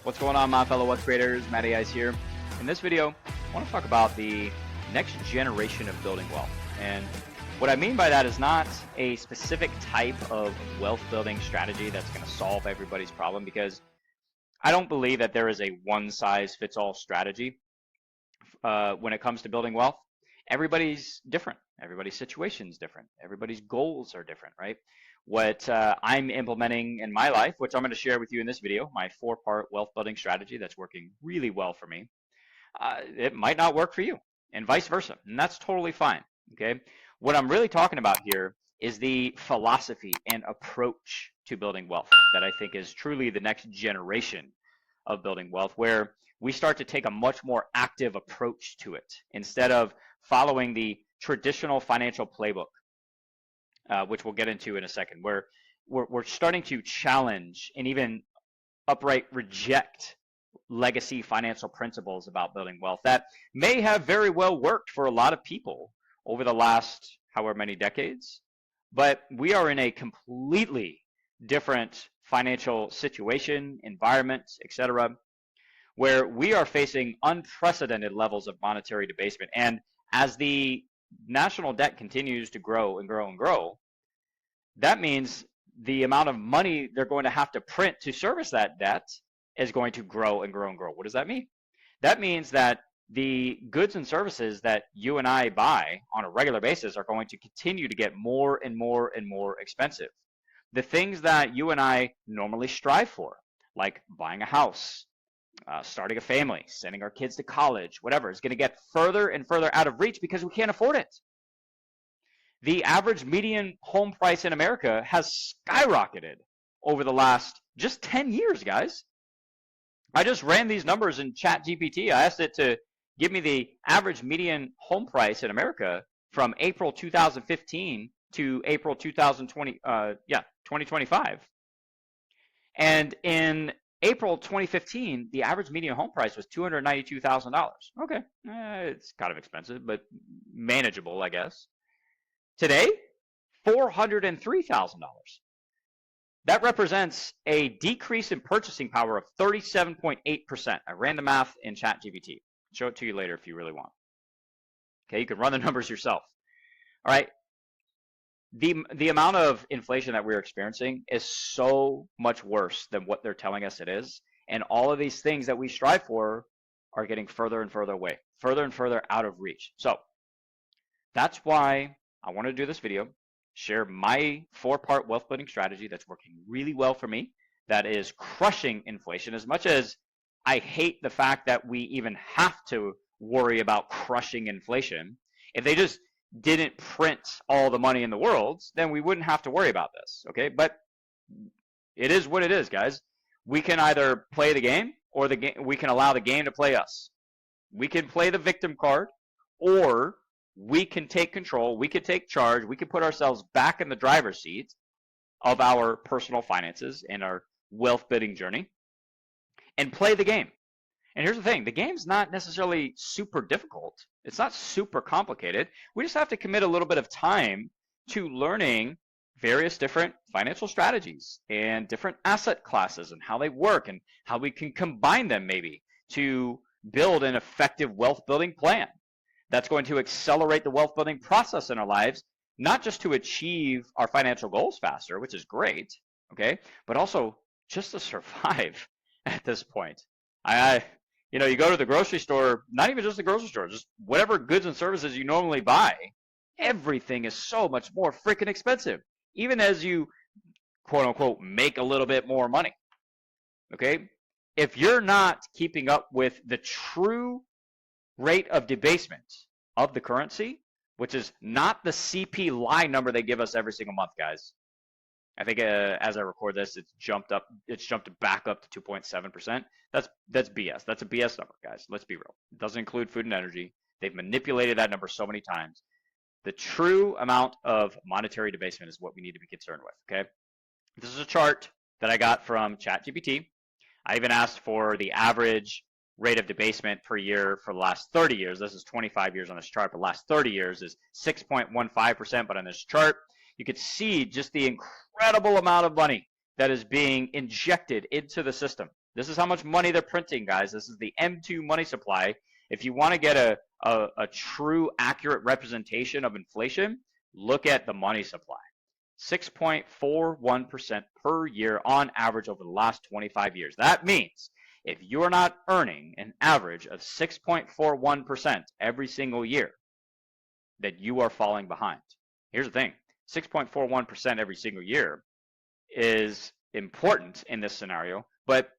What's going on, my fellow wealth creators? Matt AI's here. In this video, I want to talk about the next generation of building wealth. And what I mean by that is not a specific type of wealth building strategy that's going to solve everybody's problem, because I don't believe that there is a one-size-fits-all strategy when it comes to building wealth. Everybody's different. Everybody's situation is different. Everybody's goals are different, right? What I'm implementing in my life, which I'm going to share with you in this video, my 4-part wealth building strategy that's working really well for me, it might not work for you, and vice versa, and that's totally fine, okay? What I'm really talking about here is the philosophy and approach to building wealth that I think is truly the next generation of building wealth, where we start to take a much more active approach to it instead of following the traditional financial playbook, which we'll get into in a second, where we're starting to challenge and even outright reject legacy financial principles about building wealth that may have very well worked for a lot of people over the last however many decades, but we are in a completely different financial situation, environment, etc., where we are facing unprecedented levels of monetary debasement. And as the national debt continues to grow and grow and grow, that means the amount of money they're going to have to print to service that debt is going to grow and grow and grow. What does that mean? That means that the goods and services that you and I buy on a regular basis are going to continue to get more and more and more expensive. The things that you and I normally strive for, like buying a house, starting a family, sending our kids to college, whatever, is going to get further and further out of reach because we can't afford it. The average median home price in America has skyrocketed over the last just 10 years, guys. I just ran these numbers in ChatGPT. I asked it to give me the average median home price in America from April 2015 to April 2025. And in April 2015, the average median home price was $292,000. Okay, it's kind of expensive, but manageable, I guess. Today, $403,000. That represents a decrease in purchasing power of 37.8%. I ran the math in ChatGPT. Show it to you later if you really want. Okay, you can run the numbers yourself. All right. The amount of inflation that we're experiencing is so much worse than what they're telling us it is. And all of these things that we strive for are getting further and further away, further and further out of reach. So that's why I want to do this video, share my 4-part wealth building strategy that's working really well for me, that is crushing inflation. As much as I hate the fact that we even have to worry about crushing inflation, if they just didn't print all the money in the world, then we wouldn't have to worry about this, okay? But it is what it is, guys. We can either play the game, or we can allow the game to play us. We can play the victim card, or we can take control, we can take charge, we can put ourselves back in the driver's seat of our personal finances and our wealth building journey and play the game. And here's the thing, the game's not necessarily super difficult. It's not super complicated. We just have to commit a little bit of time to learning various different financial strategies and different asset classes and how they work and how we can combine them maybe to build an effective wealth building plan that's going to accelerate the wealth building process in our lives, not just to achieve our financial goals faster, which is great, okay, but also just to survive at this point. You go to the grocery store, not even just the grocery store, just whatever goods and services you normally buy, everything is so much more freaking expensive, even as you, quote unquote, make a little bit more money, okay? If you're not keeping up with the true rate of debasement of the currency, which is not the CPI number they give us every single month, guys. I think as I record this, it's jumped back up to 2.7%. That's BS. That's a BS number, guys. Let's be real. It doesn't include food and energy. They've manipulated that number so many times. The true amount of monetary debasement is what we need to be concerned with, okay? This is a chart that I got from ChatGPT. I even asked for the average rate of debasement per year for the last 30 years. This is 25 years on this chart, but the last 30 years is 6.15%. But on this chart, you could see just the incredible amount of money that is being injected into the system. This is how much money they're printing, guys. This is the M2 money supply. If you want to get a true, accurate representation of inflation, look at the money supply. 6.41% per year on average over the last 25 years. That means if you're not earning an average of 6.41% every single year, that you are falling behind. Here's the thing, 6.41% every single year is important in this scenario, but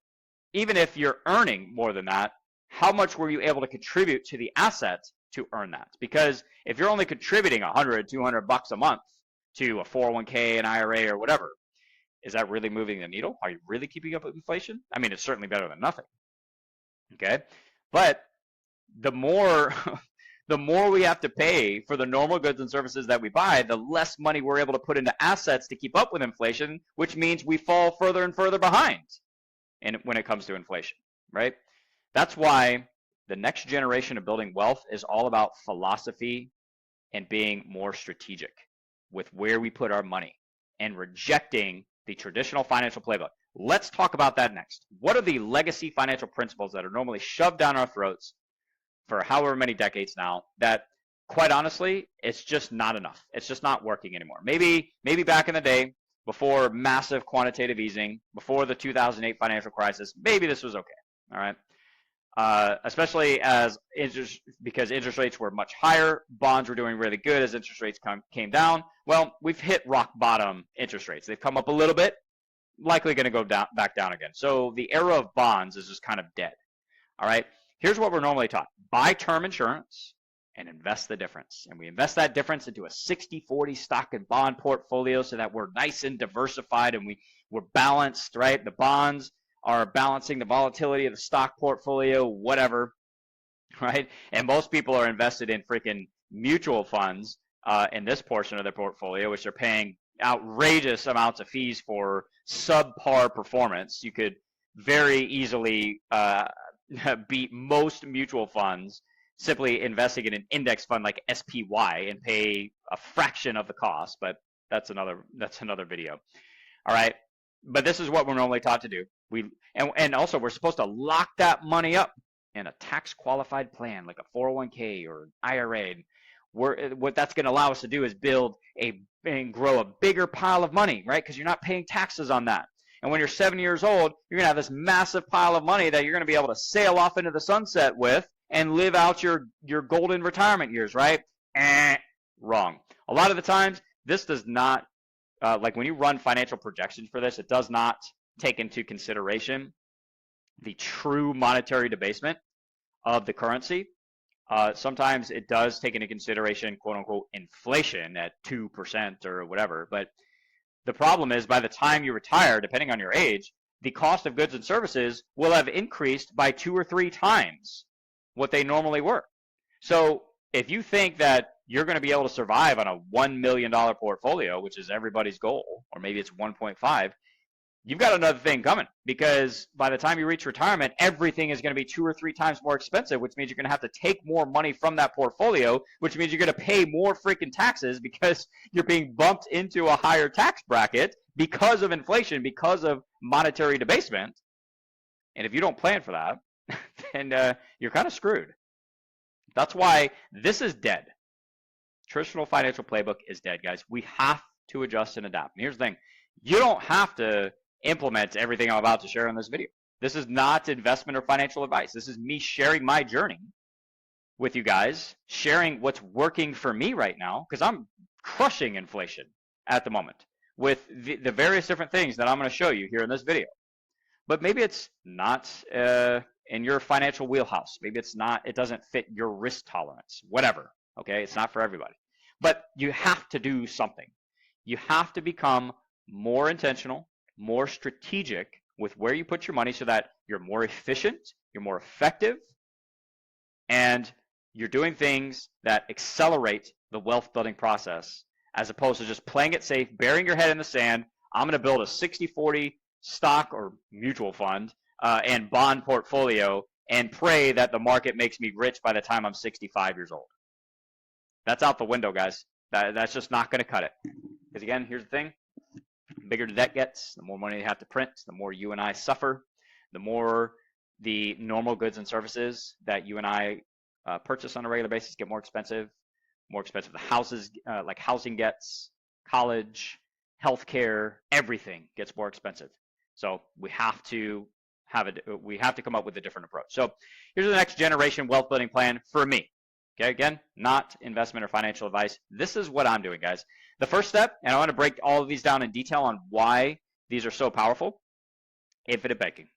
even if you're earning more than that, how much were you able to contribute to the asset to earn that? Because if you're only contributing 100, 200 bucks a month to a 401k, an IRA, or whatever, is that really moving the needle? Are you really keeping up with inflation? I mean, it's certainly better than nothing. Okay, but the more the more we have to pay for the normal goods and services that we buy, the less money we're able to put into assets to keep up with inflation, which means we fall further and further behind when it comes to inflation, right? That's why the next generation of building wealth is all about philosophy and being more strategic with where we put our money and rejecting the traditional financial playbook. Let's talk about that next. What are the legacy financial principles that are normally shoved down our throats for however many decades now that, quite honestly, it's just not enough. It's just not working anymore. Maybe back in the day, before massive quantitative easing, before the 2008 financial crisis, maybe this was okay, all right? Especially because interest rates were much higher, bonds were doing really good as interest rates came down. Well, we've hit rock bottom interest rates. They've come up a little bit, likely going to go back down again. So the era of bonds is just kind of dead, all right? Here's what we're normally taught. Buy term insurance and invest the difference. And we invest that difference into a 60-40 stock and bond portfolio so that we're nice and diversified and we're balanced, right? The bonds are balancing the volatility of the stock portfolio, whatever, right? And most people are invested in freaking mutual funds in this portion of their portfolio, which are paying outrageous amounts of fees for subpar performance. You could very easily beat most mutual funds simply investing in an index fund like SPY and pay a fraction of the cost, but that's another video. All right, but this is what we're normally taught to do. And also we're supposed to lock that money up in a tax qualified plan like a 401k or an IRA. What that's going to allow us to do is build and grow a bigger pile of money, right? Because you're not paying taxes on that. And when you're 7 years old, you're going to have this massive pile of money that you're going to be able to sail off into the sunset with and live out your golden retirement years, right? Wrong. A lot of the times, this does not, like when you run financial projections for this, it does not take into consideration the true monetary debasement of the currency. Sometimes it does take into consideration, quote unquote, inflation at 2% or whatever. But the problem is by the time you retire, depending on your age, the cost of goods and services will have increased by 2 or 3 times what they normally were. So if you think that you're going to be able to survive on a $1 million portfolio, which is everybody's goal, or maybe it's 1.5, you've got another thing coming, because by the time you reach retirement, everything is going to be 2 or 3 times more expensive, which means you're going to have to take more money from that portfolio, which means you're going to pay more freaking taxes because you're being bumped into a higher tax bracket because of inflation, because of monetary debasement. And if you don't plan for that, then you're kind of screwed. That's why this is dead. Traditional financial playbook is dead, guys. We have to adjust and adapt. And here's the thing. You don't have to implement everything I'm about to share in this video. This is not investment or financial advice. This is me sharing my journey with you guys, sharing what's working for me right now, because I'm crushing inflation at the moment with the various different things that I'm going to show you here in this video. But maybe it's not in your financial wheelhouse. Maybe it's not, it doesn't fit your risk tolerance, whatever. Okay, it's not for everybody. But you have to do something. You have to become more intentional, more strategic with where you put your money so that you're more efficient, you're more effective, and you're doing things that accelerate the wealth building process as opposed to just playing it safe, burying your head in the sand. I'm going to build a 60-40 stock or mutual fund and bond portfolio and pray that the market makes me rich by the time I'm 65 years old. That's out the window, guys. That's just not going to cut it. Because again, here's the thing. bigger the debt gets, the more money they have to print, the more you and I suffer, the more the normal goods and services that you and I purchase on a regular basis get more expensive the houses, like housing gets, college, healthcare, everything gets more expensive. So we have to come up with a different approach. So here's the next generation wealth building plan for me. Okay, again, not investment or financial advice. This is what I'm doing, guys. The first step, and I want to break all of these down in detail on why these are so powerful, infinite banking.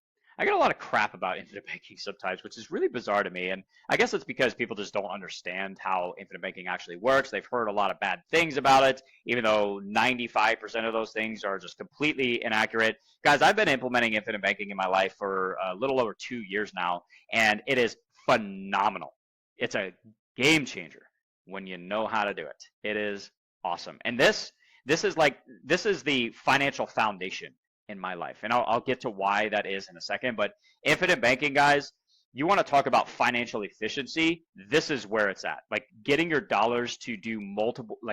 I get a lot of crap about infinite banking sometimes, which is really bizarre to me. And I guess it's because people just don't understand how infinite banking actually works. They've heard a lot of bad things about it, even though 95% of those things are just completely inaccurate. Guys, I've been implementing infinite banking in my life for a little over 2 years now, and it is phenomenal. It's a game changer when you know how to do it. It is awesome. And this is the financial foundation in my life. And I'll get to why that is in a second. But infinite banking, guys, you want to talk about financial efficiency, this is where it's at. Like getting your dollars to do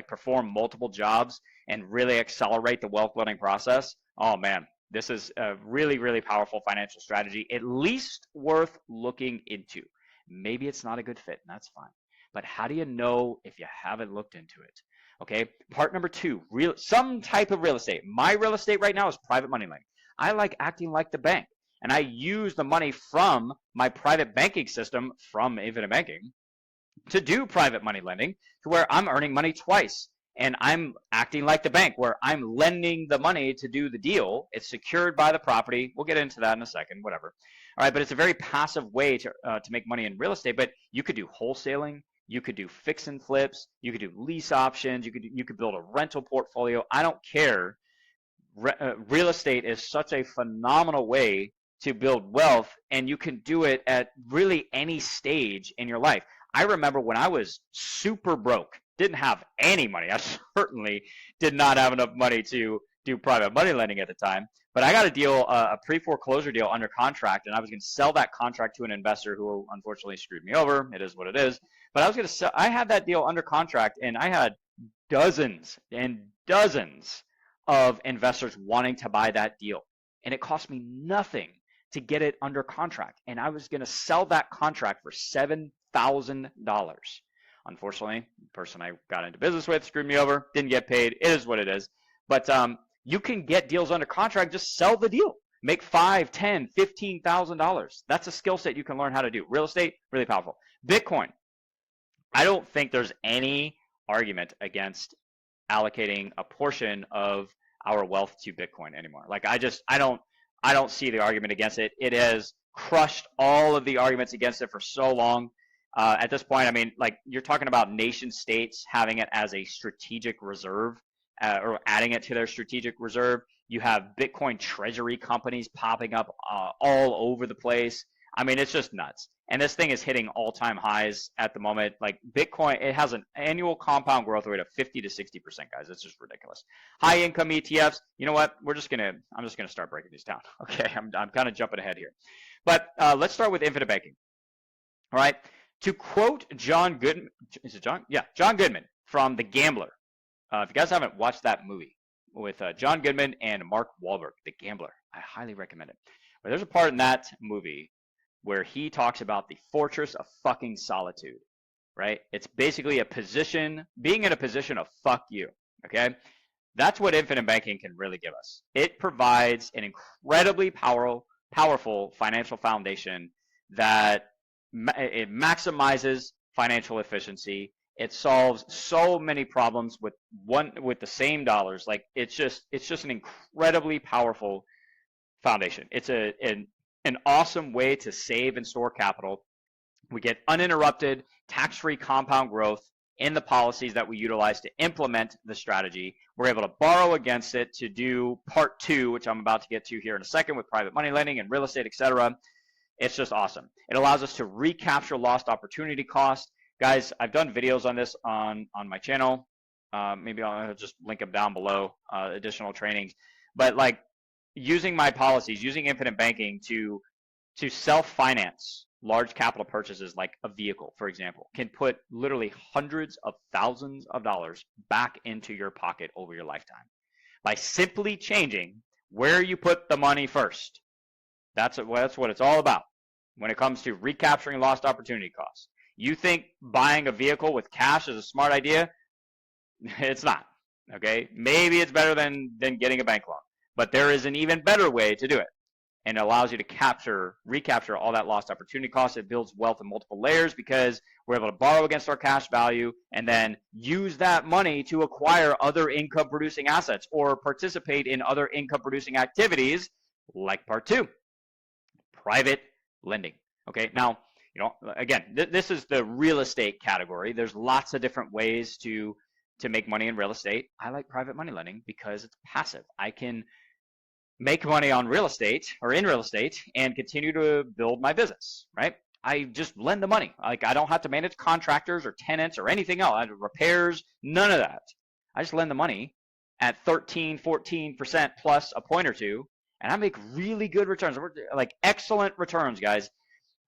perform multiple jobs and really accelerate the wealth building process. Oh man, this is a really, really powerful financial strategy, at least worth looking into. Maybe it's not a good fit, and that's fine. But how do you know if you haven't looked into it? Okay, part number 2, some type of real estate. My real estate right now is private money lending. I like acting like the bank, and I use the money from my private banking system from infinite banking to do private money lending to where I'm earning money twice. And I'm acting like the bank where I'm lending the money to do the deal. It's secured by the property. We'll get into that in a second, whatever. All right, but it's a very passive way to make money in real estate. But you could do wholesaling. You could do fix and flips. You could do lease options. You could build a rental portfolio. I don't care. Real estate is such a phenomenal way to build wealth, and you can do it at really any stage in your life. I remember when I was super broke, didn't have any money. I certainly did not have enough money to do private money lending at the time. But I got a deal, a pre-foreclosure deal under contract, and I was going to sell that contract to an investor who unfortunately screwed me over. It is what it is. But I was going to sell. I had that deal under contract, and I had dozens and dozens of investors wanting to buy that deal, and it cost me nothing to get it under contract. And I was going to sell that contract for $7,000. Unfortunately, the person I got into business with screwed me over, didn't get paid. It is what it is. But you can get deals under contract, just sell the deal. Make $5,000, $10,000, $15,000. That's a skill set you can learn how to do. Real estate, really powerful. Bitcoin. I don't think there's any argument against allocating a portion of our wealth to Bitcoin anymore. Like I don't see the argument against it. It has crushed all of the arguments against it for so long. At this point, I mean, like you're talking about nation states having it as a strategic reserve or adding it to their strategic reserve. You have Bitcoin treasury companies popping up all over the place. I mean, it's just nuts. And this thing is hitting all-time highs at the moment. Like Bitcoin, it has an annual compound growth rate of 50 to 60%, guys. It's just ridiculous. High income ETFs. You know what? I'm just gonna start breaking these down. Okay, I'm kind of jumping ahead here. But let's start with infinite banking. All right. To quote John Goodman, is it John? Yeah, John Goodman from The Gambler. If you guys haven't watched that movie with John Goodman and Mark Wahlberg, The Gambler, I highly recommend it. But there's a part in that movie where he talks about the fortress of fucking solitude, right? It's basically being in a position of fuck you, okay? That's what infinite banking can really give us. It provides an incredibly powerful financial foundation that it maximizes financial efficiency. It solves so many problems with the same dollars. Like it's just an incredibly powerful foundation. It's an awesome way to save and store capital. We get uninterrupted tax-free compound growth in the policies that we utilize to implement the strategy. We're able to borrow against it to do part 2, which I'm about to get to here in a second with private money lending and real estate, etc. It's just awesome. It allows us to recapture lost opportunity cost. Guys, I've done videos on this on my channel. Maybe I'll just link them down below, additional trainings. But like using my policies, using infinite banking to self-finance large capital purchases like a vehicle, for example, can put literally hundreds of thousands of dollars back into your pocket over your lifetime. by simply changing where you put the money first. That's what it's all about when it comes to recapturing lost opportunity costs. You think buying a vehicle with cash is a smart idea? It's not. Okay, maybe it's better than getting a bank loan, but there is an even better way to do it, and it allows you to recapture all that lost opportunity cost. It builds wealth in multiple layers because we're able to borrow against our cash value and then use that money to acquire other income producing assets or participate in other income producing activities like part 2, private lending. Okay, now, again, this is the real estate category. There's lots of different ways to make money in real estate. I like private money lending because it's passive. I can make money on real estate or in real estate and continue to build my business, right? I just lend the money. Like, I don't have to manage contractors or tenants or anything else, repairs, none of that. I just lend the money at 13, 14% plus a point or two, and I make really good returns, like excellent returns, guys.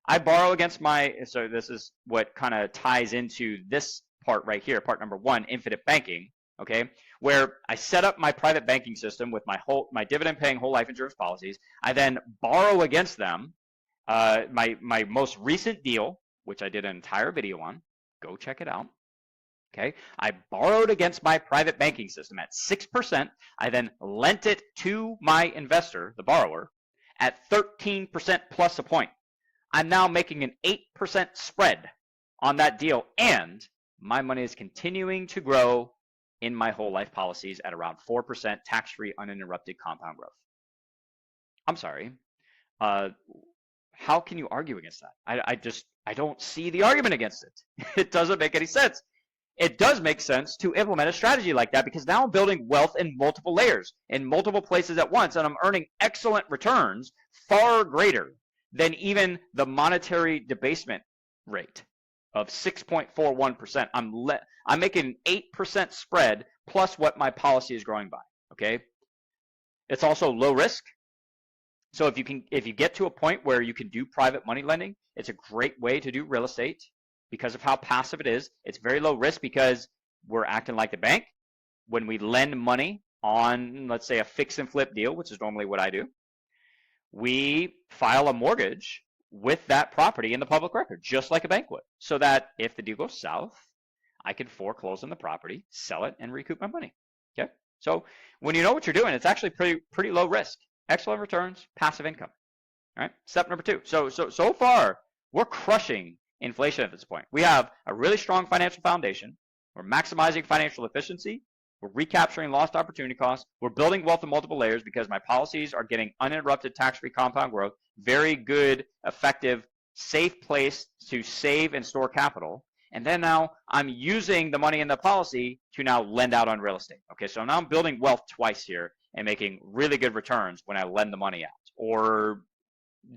I borrow against so this is what kind of ties into this part right here, part number 1, infinite banking, okay, where I set up my private banking system with my dividend-paying whole life insurance policies. I then borrow against them. My most recent deal, which I did an entire video on, go check it out. Okay, I borrowed against my private banking system at 6%. I then lent it to my investor, the borrower, at 13% plus a point. I'm now making an 8% spread on that deal, and my money is continuing to grow in my whole life policies at around 4% tax-free, uninterrupted compound growth. I'm sorry. How can you argue against that? I don't see the argument against it. It doesn't make any sense. It does make sense to implement a strategy like that because now I'm building wealth in multiple layers, in multiple places at once, and I'm earning excellent returns, far greater than even the monetary debasement rate of 6.41%. I'm making an 8% spread plus what my policy is growing by. Okay, it's also low risk. So if you get to a point where you can do private money lending, it's a great way to do real estate because of how passive it is. It's very low risk because we're acting like the bank. When we lend money on, let's say, a fix and flip deal, which is normally what I do, we file a mortgage with that property in the public record, just like a bank would, so that if the deal goes south, I can foreclose on the property, sell it, and recoup my money. Okay, so when you know what you're doing, it's actually pretty low risk, excellent returns, passive income. All right, step number 2. So far, we're crushing inflation at this point. We have a really strong financial foundation. We're maximizing financial efficiency. We're recapturing lost opportunity costs. We're building wealth in multiple layers because my policies are getting uninterrupted tax-free compound growth. Very good, effective, safe place to save and store capital. And then now I'm using the money in the policy to now lend out on real estate. Okay, so now I'm building wealth twice here and making really good returns when I lend the money out or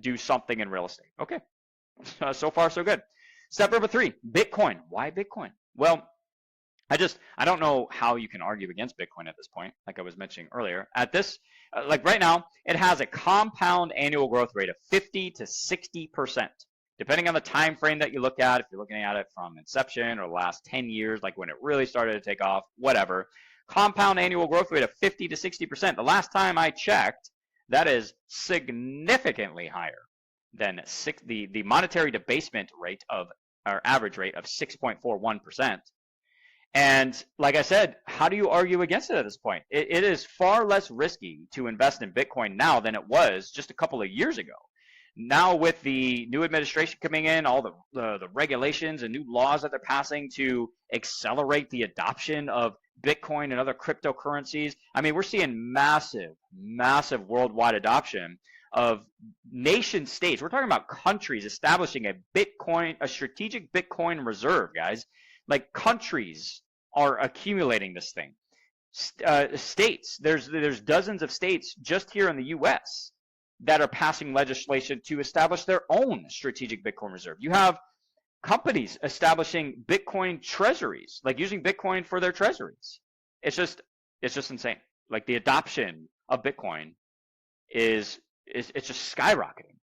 do something in real estate. Okay, so far so good. Step number 3, Bitcoin. Why Bitcoin? Well, I don't know how you can argue against Bitcoin at this point, like I was mentioning earlier. At this, like right now, it has a compound annual growth rate of 50 to 60%, depending on the time frame that you look at. If you're looking at it from inception or the last 10 years, like when it really started to take off, whatever. Compound annual growth rate of 50 to 60%. The last time I checked, that is significantly higher than the monetary debasement rate of, our average rate of 6.41%. And like I said, how do you argue against it at this point? It is far less risky to invest in Bitcoin now than it was just a couple of years ago. Now with the new administration coming in, all the regulations and new laws that they're passing to accelerate the adoption of Bitcoin and other cryptocurrencies, I mean, we're seeing massive worldwide adoption of nation states. We're talking about countries establishing a strategic Bitcoin reserve, guys. Like countries are accumulating this thing. States, there's dozens of states just here in the U.S. that are passing legislation to establish their own strategic Bitcoin reserve. You have companies establishing Bitcoin treasuries, like using Bitcoin for their treasuries. It's just insane. Like the adoption of Bitcoin is just skyrocketing.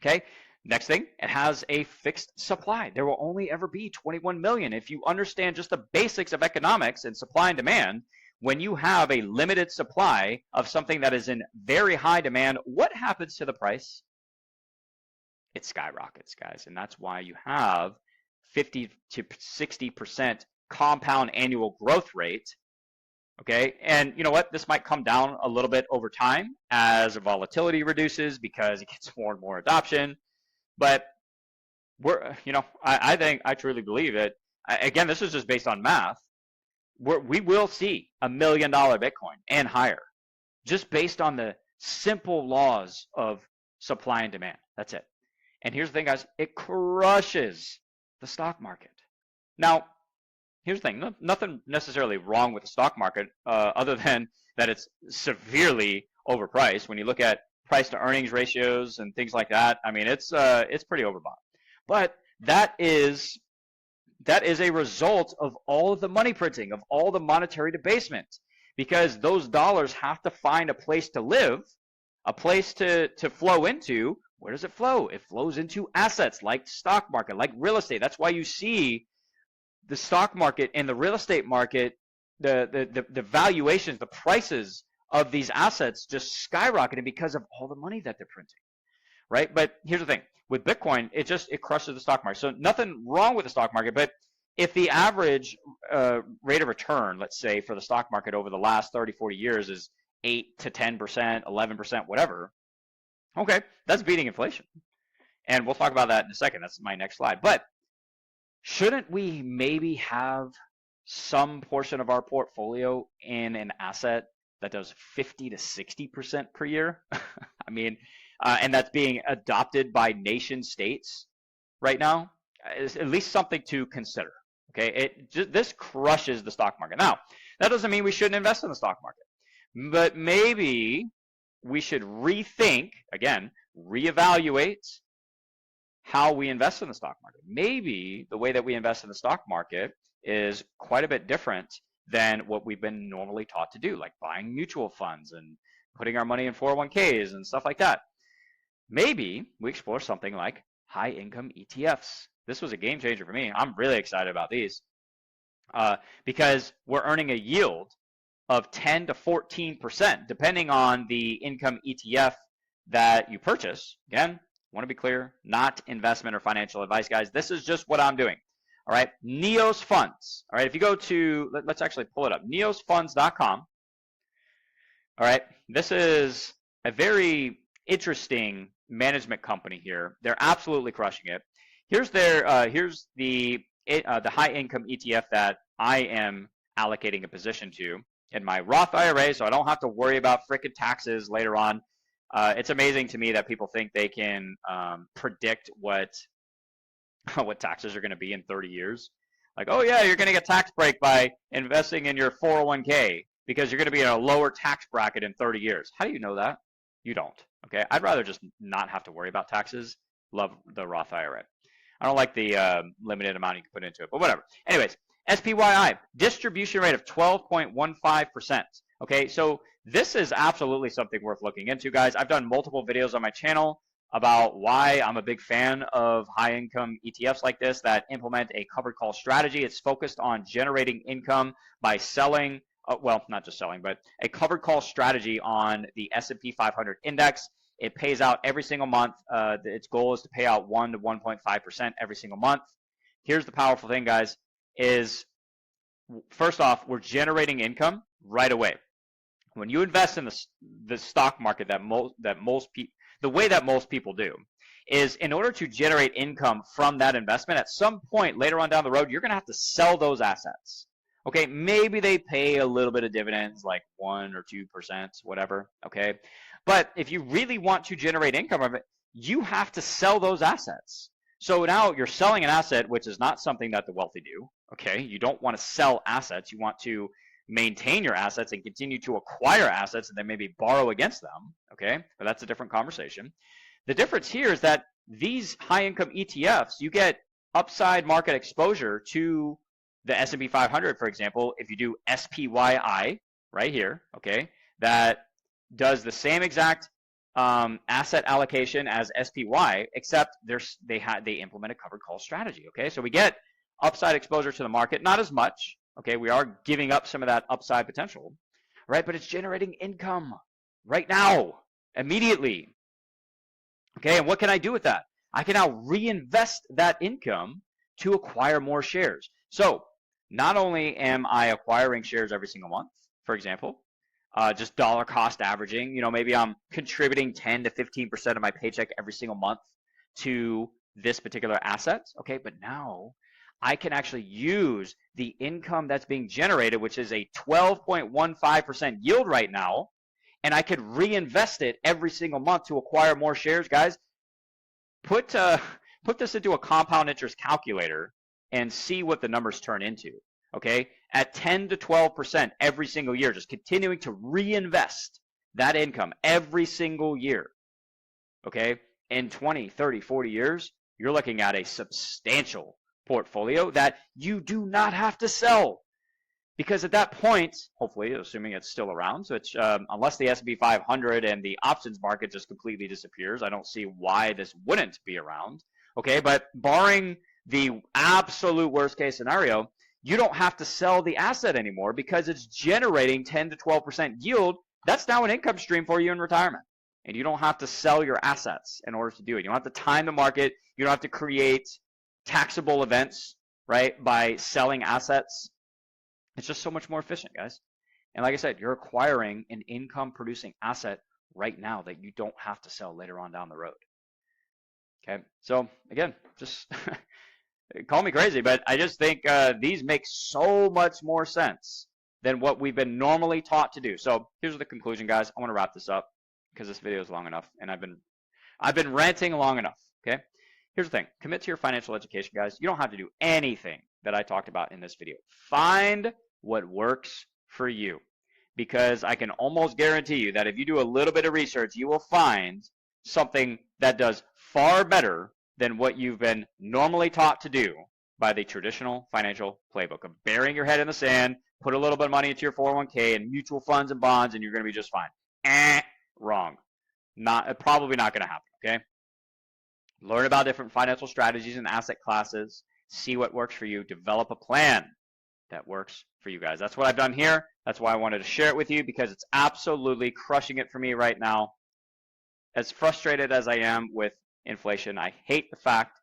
Okay. Next thing, it has a fixed supply. There will only ever be 21 million. If you understand just the basics of economics and supply and demand, when you have a limited supply of something that is in very high demand, what happens to the price? It skyrockets, guys. And that's why you have 50 to 60% compound annual growth rate. Okay, and you know what? This might come down a little bit over time as volatility reduces because it gets more and more adoption. But I truly believe it. Again, this is just based on math. We will see $1 million Bitcoin and higher, just based on the simple laws of supply and demand. That's it. And here's the thing, guys. It crushes the stock market. Now, here's the thing. Nothing necessarily wrong with the stock market other than that it's severely overpriced. When you look at price to earnings ratios and things like that, I mean, it's pretty overbought. But that is a result of all of the money printing, of all the monetary debasement, because those dollars have to find a place to live, a place to flow into. Where does it flow? It flows into assets like stock market, like real estate. That's why you see the stock market and the real estate market, the valuations, the prices of these assets just skyrocketing because of all the money that they're printing, right? But here's the thing. With Bitcoin, it crushes the stock market. So nothing wrong with the stock market, but if the average rate of return, let's say, for the stock market over the last 30, 40 years is 8 to 10%, 11%, whatever, okay, that's beating inflation. And we'll talk about that in a second. That's my next slide. But shouldn't we maybe have some portion of our portfolio in an asset that does 50 to 60% per year? I mean, and that's being adopted by nation states right now, is at least something to consider. Okay, this crushes the stock market. Now, that doesn't mean we shouldn't invest in the stock market, but maybe we should rethink, again, reevaluate how we invest in the stock market. Maybe the way that we invest in the stock market is quite a bit different than what we've been normally taught to do, like buying mutual funds and putting our money in 401ks and stuff like that. Maybe we explore something like high income ETFs. This was a game changer for me. I'm really excited about these because we're earning a yield of 10 to 14%, depending on the income ETF that you purchase. Again, want to be clear, not investment or financial advice, guys. This is just what I'm doing. All right, Neos Funds. All right, if you go to, let's actually pull it up, neosfunds.com. All right, this is a very interesting management company here. They're absolutely crushing it. Here's here's the high income ETF that I am allocating a position to in my Roth IRA, so I don't have to worry about frickin' taxes later on. It's amazing to me that people think they can predict what taxes are going to be in 30 years. Like, oh yeah, you're going to get tax break by investing in your 401k because you're going to be in a lower tax bracket in 30 years. How do you know that? You don't. Okay, I'd rather just not have to worry about taxes. Love the Roth IRA. I don't like the limited amount you can put into it, but whatever. Anyways, SPYI, distribution rate of 12.15%. Okay, so this is absolutely something worth looking into, guys. I've done multiple videos on my channel about why I'm a big fan of high-income ETFs like this that implement a covered call strategy. It's focused on generating income by selling, well, not just selling, but a covered call strategy on the S&P 500 index. It pays out every single month. Its goal is to pay out 1 to 1.5% every single month. Here's the powerful thing, guys, is first off, we're generating income right away. When you invest in the stock market, the way that most people do is in order to generate income from that investment, at some point later on down the road, you're going to have to sell those assets. Okay, maybe they pay a little bit of dividends, like 1 or 2%, whatever, okay? But if you really want to generate income from it, you have to sell those assets. So now you're selling an asset, which is not something that the wealthy do, okay? You don't want to sell assets. You want to maintain your assets and continue to acquire assets and then maybe borrow against them, okay? But that's a different conversation. The difference here is that these high-income ETFs, you get upside market exposure to the S&P 500, for example, if you do SPYI right here, okay, that does the same exact asset allocation as SPY, except they implement a covered call strategy, okay? So we get upside exposure to the market, not as much, Okay, we are giving up some of that upside potential, right? But it's generating income right now, immediately. Okay, and what can I do with that? I can now reinvest that income to acquire more shares. So not only am I acquiring shares every single month, for example, just dollar cost averaging, maybe I'm contributing 10 to 15% of my paycheck every single month to this particular asset. Okay, but now I can actually use the income that's being generated, which is a 12.15% yield right now, and I could reinvest it every single month to acquire more shares. Guys, put this into a compound interest calculator and see what the numbers turn into. Okay, at 10 to 12% every single year, just continuing to reinvest that income every single year. Okay, in 20, 30, 40 years, you're looking at a substantial portfolio that you do not have to sell. Because at that point, hopefully, assuming it's still around, so it's unless the S&P 500 and the options market just completely disappears, I don't see why this wouldn't be around. Okay, but barring the absolute worst case scenario, you don't have to sell the asset anymore because it's generating 10 to 12% yield. That's now an income stream for you in retirement. And you don't have to sell your assets in order to do it. You don't have to time the market. You don't have to create taxable events, right, by selling assets. It's just so much more efficient, guys. And like I said, you're acquiring an income producing asset right now that you don't have to sell later on down the road. Okay, so again, just call me crazy, but I just think these make so much more sense than what we've been normally taught to do. So here's the conclusion, guys. I want to wrap this up because this video is long enough, and I've been ranting long enough. Okay, here's the thing: commit to your financial education, guys. You don't have to do anything that I talked about in this video. Find what works for you, because I can almost guarantee you that if you do a little bit of research, you will find something that does far better than what you've been normally taught to do by the traditional financial playbook of burying your head in the sand, put a little bit of money into your 401k and mutual funds and bonds, and you're going to be just fine. Wrong. Probably not going to happen. Okay. Learn about different financial strategies and asset classes. See what works for you. Develop a plan that works for you guys. That's what I've done here. That's why I wanted to share it with you, because it's absolutely crushing it for me right now. As frustrated as I am with inflation, I hate the fact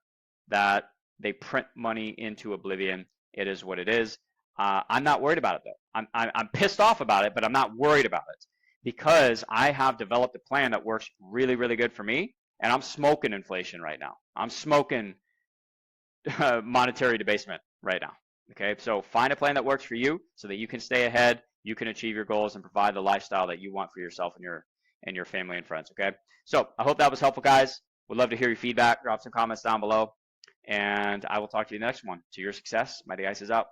that they print money into oblivion. It is what it is. I'm not worried about it though. I'm pissed off about it, but I'm not worried about it because I have developed a plan that works really, really good for me, and I'm smoking inflation right now. I'm smoking monetary debasement right now. Okay, so find a plan that works for you so that you can stay ahead, you can achieve your goals, and provide the lifestyle that you want for yourself and your family and friends. Okay, so I hope that was helpful, guys. Would love to hear your feedback. Drop some comments down below, and I will talk to you in the next one. To your success, Mighty Ice is out.